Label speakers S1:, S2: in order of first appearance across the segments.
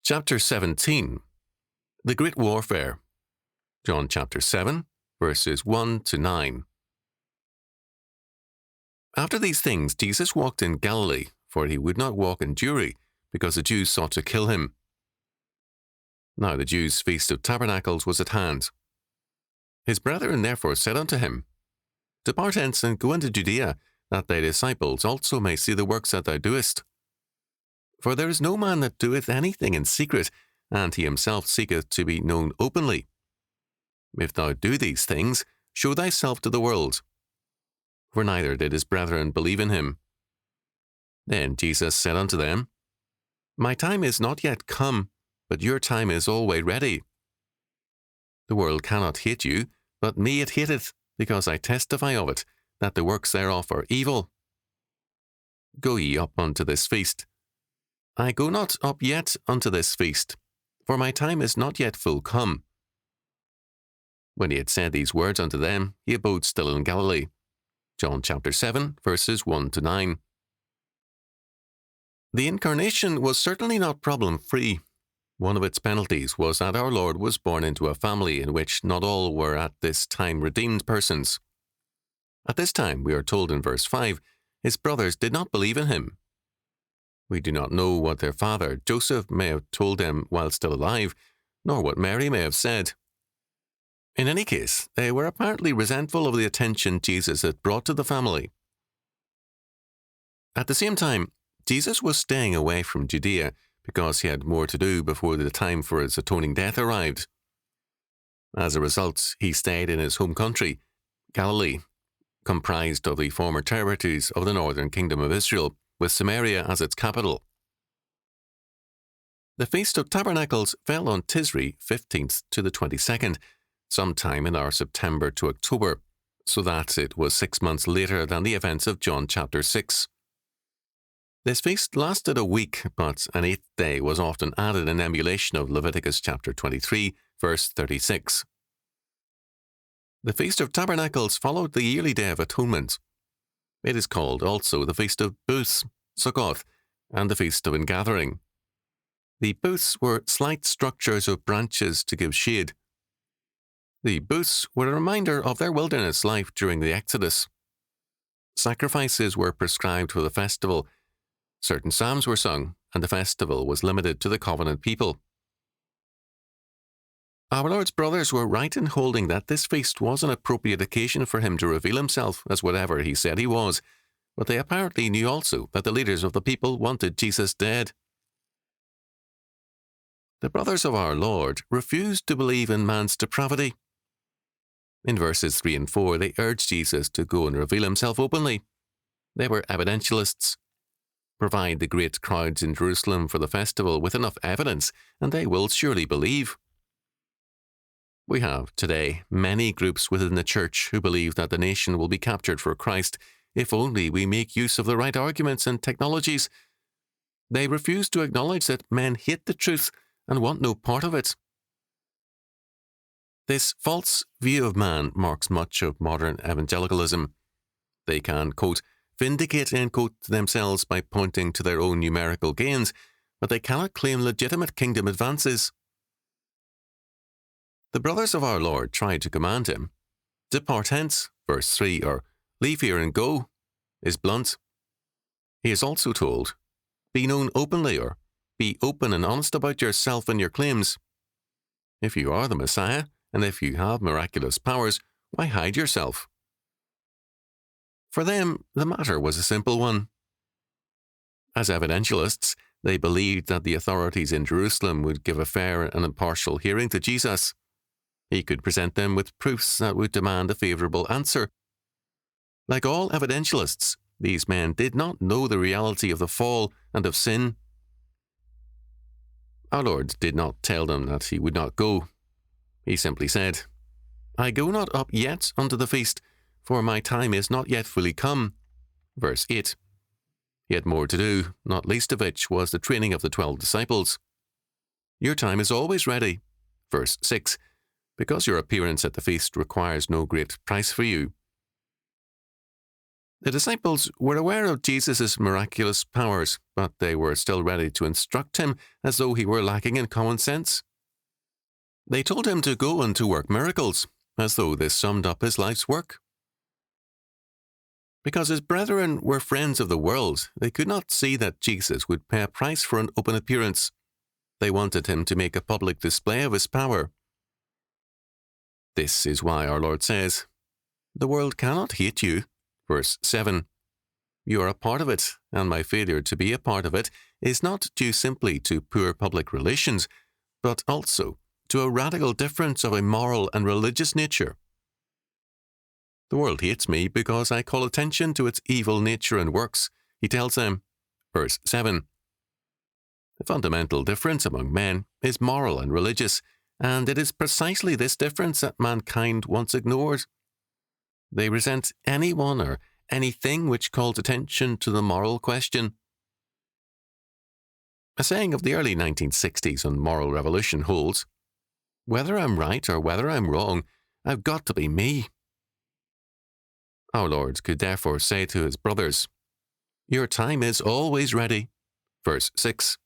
S1: Chapter 17. The Great Warfare. John chapter 7, verses 1 to 9. After these things, Jesus walked in Galilee, for he would not walk in Jewry, because the Jews sought to kill him. Now the Jews' feast of tabernacles was at hand. His brethren therefore said unto him, Depart hence, and go into Judea, that thy disciples also may see the works that thou doest. For there is no man that doeth anything in secret, and he himself seeketh to be known openly. If thou do these things, show thyself to the world. For neither did his brethren believe in him. Then Jesus said unto them, My time is not yet come, but your time is alway ready. The world cannot hate you, but me it hateth, because I testify of it, that the works thereof are evil. Go ye up unto this feast. I go not up yet unto this feast, for my time is not yet full come. When he had said these words unto them, he abode still in Galilee. John chapter 7, verses 1 to 9. The Incarnation was certainly not problem-free. One of its penalties was that our Lord was born into a family in which not all were at this time redeemed persons. At this time, we are told in verse 5, his brothers did not believe in him. We do not know what their father, Joseph, may have told them while still alive, nor what Mary may have said. In any case, they were apparently resentful of the attention Jesus had brought to the family. At the same time, Jesus was staying away from Judea because he had more to do before the time for his atoning death arrived. As a result, he stayed in his home country, Galilee, comprised of the former territories of the northern kingdom of Israel, with Samaria as its capital. The Feast of Tabernacles fell on Tisri 15th to the 22nd, sometime in our September to October, so that it was 6 months later than the events of John chapter 6. This feast lasted a week, but an 8th day was often added in emulation of Leviticus chapter 23, verse 36. The Feast of Tabernacles followed the yearly Day of Atonement. It is called also the Feast of Booths, Sukkoth, and the Feast of Ingathering. The booths were slight structures of branches to give shade. The booths were a reminder of their wilderness life during the Exodus. Sacrifices were prescribed for the festival. Certain psalms were sung, and the festival was limited to the covenant people. Our Lord's brothers were right in holding that this feast was an appropriate occasion for him to reveal himself as whatever he said he was, but they apparently knew also that the leaders of the people wanted Jesus dead. The brothers of our Lord refused to believe in man's depravity. In verses 3 and 4, they urged Jesus to go and reveal himself openly. They were evidentialists. Provide the great crowds in Jerusalem for the festival with enough evidence, and they will surely believe. We have, today, many groups within the church who believe that the nation will be captured for Christ if only we make use of the right arguments and technologies. They refuse to acknowledge that men hate the truth and want no part of it. This false view of man marks much of modern evangelicalism. They can, quote, vindicate, end quote, themselves by pointing to their own numerical gains, but they cannot claim legitimate kingdom advances. The brothers of our Lord tried to command him. Depart hence, verse 3, or leave here and go, is blunt. He is also told, be known openly, or be open and honest about yourself and your claims. If you are the Messiah, and if you have miraculous powers, why hide yourself? For them, the matter was a simple one. As evidentialists, they believed that the authorities in Jerusalem would give a fair and impartial hearing to Jesus. He could present them with proofs that would demand a favorable answer. Like all evidentialists, these men did not know the reality of the fall and of sin. Our Lord did not tell them that he would not go. He simply said, I go not up yet unto the feast, for my time is not yet fully come. Verse 8. He had more to do, not least of which was the training of the 12 disciples. Your time is always ready. Verse 6. Because your appearance at the feast requires no great price for you. The disciples were aware of Jesus' miraculous powers, but they were still ready to instruct him as though he were lacking in common sense. They told him to go and to work miracles, as though this summed up his life's work. Because his brethren were friends of the world, they could not see that Jesus would pay a price for an open appearance. They wanted him to make a public display of his power. This is why our Lord says, "The world cannot hate you." Verse 7. You are a part of it, and my failure to be a part of it is not due simply to poor public relations, but also to a radical difference of a moral and religious nature. The world hates me because I call attention to its evil nature and works, he tells them. Verse 7. The fundamental difference among men is moral and religious, and it is precisely this difference that mankind once ignored. They resent anyone or anything which calls attention to the moral question. A saying of the early 1960s on moral revolution holds, "Whether I'm right or whether I'm wrong, I've got to be me." Our Lord could therefore say to his brothers, "Your time is always ready." Verse 6.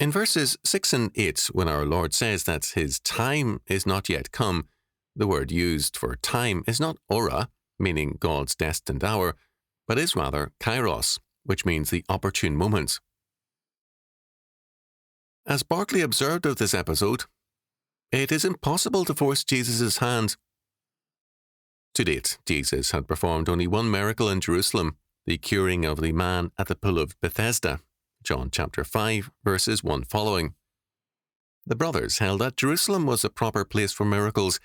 S1: In verses 6 and 8, when our Lord says that his time is not yet come, the word used for time is not ora, meaning God's destined hour, but is rather kairos, which means the opportune moment. As Barclay observed of this episode, it is impossible to force Jesus' hand. To date, Jesus had performed only one miracle in Jerusalem, the curing of the man at the pool of Bethesda, John chapter 5, verses 1 following. The brothers held that Jerusalem was a proper place for miracles,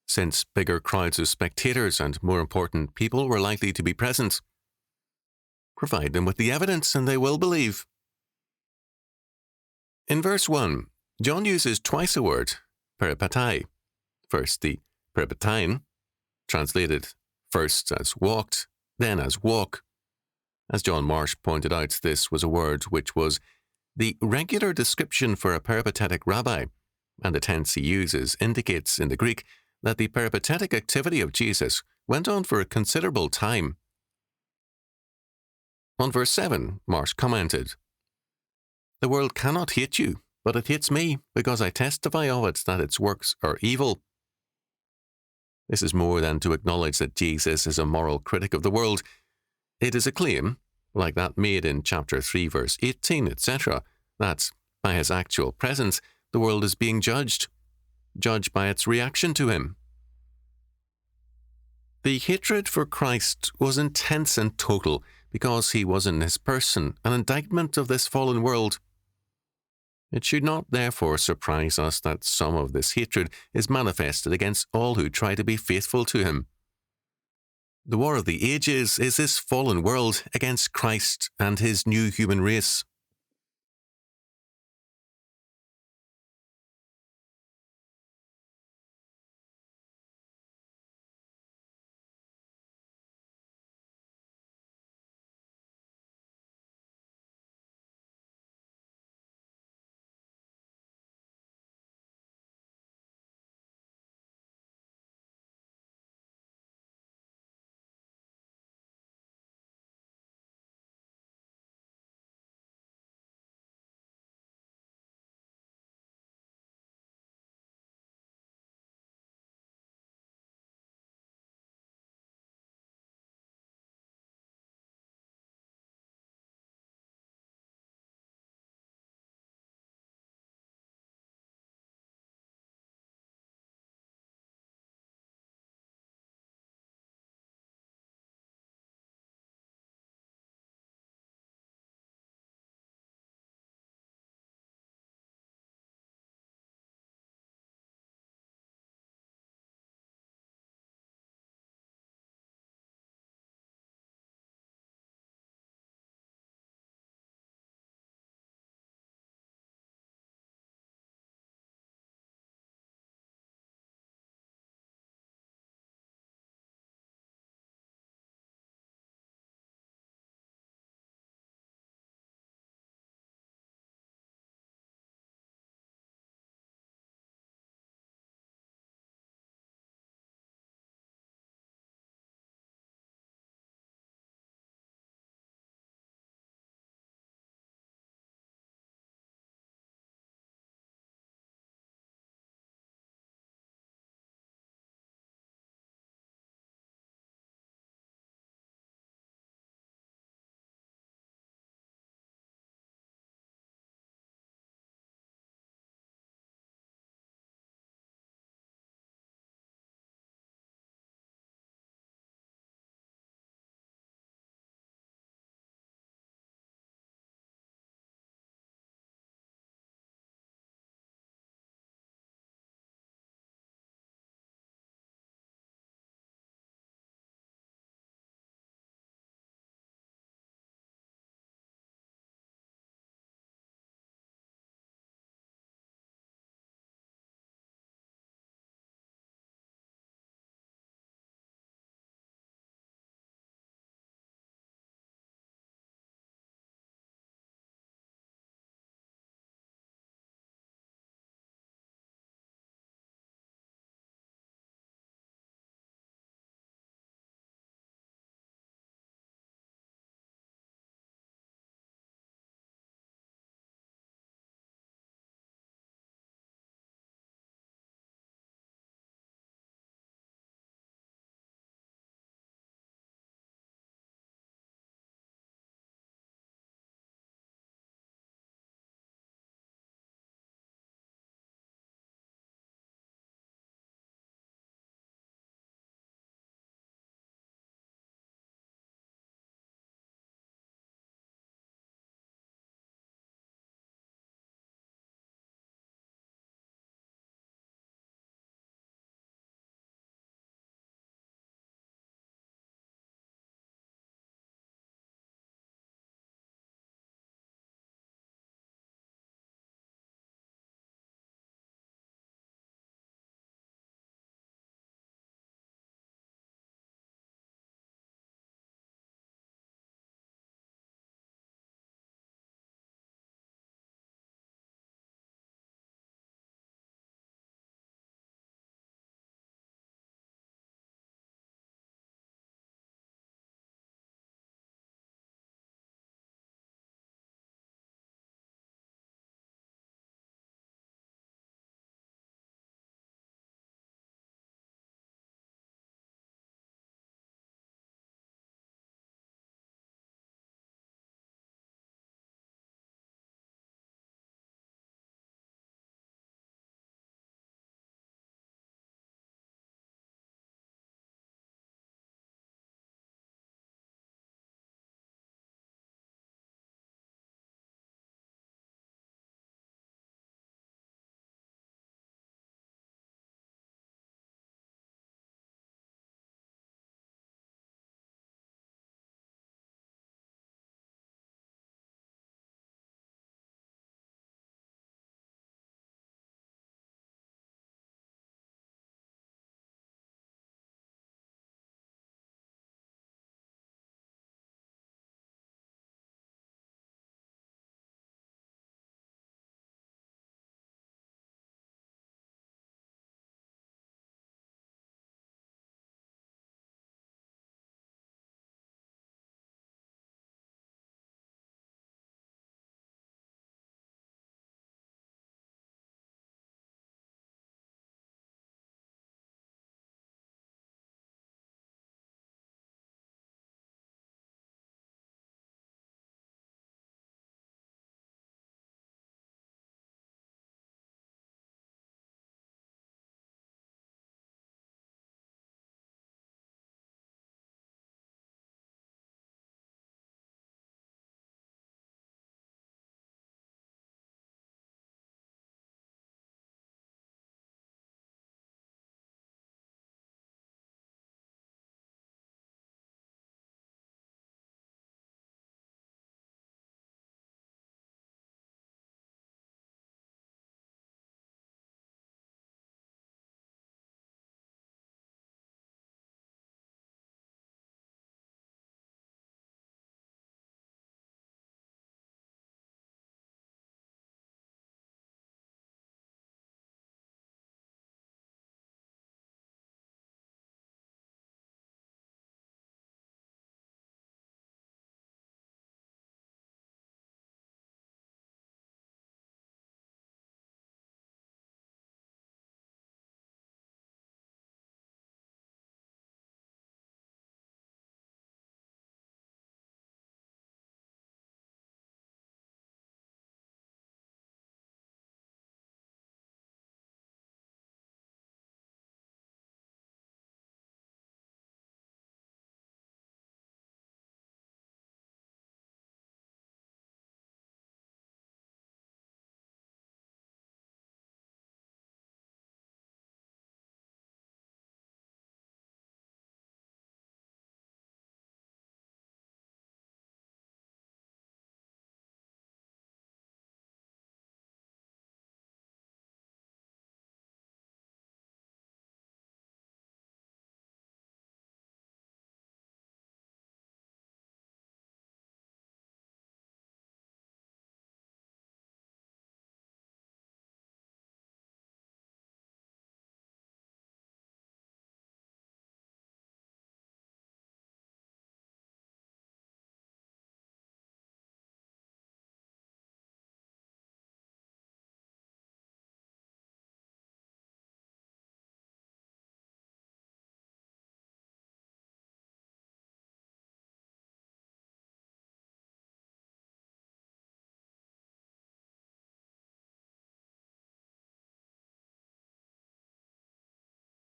S1: since bigger crowds of spectators and more important people were likely to be present. Provide them with the evidence and they will believe. In verse 1, John uses twice a word, peripatai. First the peripatein, translated first as walked, then as walk. As John Marsh pointed out, this was a word which was the regular description for a peripatetic rabbi, and the tense he uses indicates in the Greek that the peripatetic activity of Jesus went on for a considerable time. On verse 7, Marsh commented, "The world cannot hate you, but it hates me, because I testify of it that its works are evil." This is more than to acknowledge that Jesus is a moral critic of the world. It is a claim, like that made in chapter 3, verse 18, etc., that, by his actual presence, the world is being judged by its reaction to him. The hatred for Christ was intense and total because he was in his person an indictment of this fallen world. It should not therefore surprise us that some of this hatred is manifested against all who try to be faithful to him. The war of the ages is this fallen world against Christ and his new human race.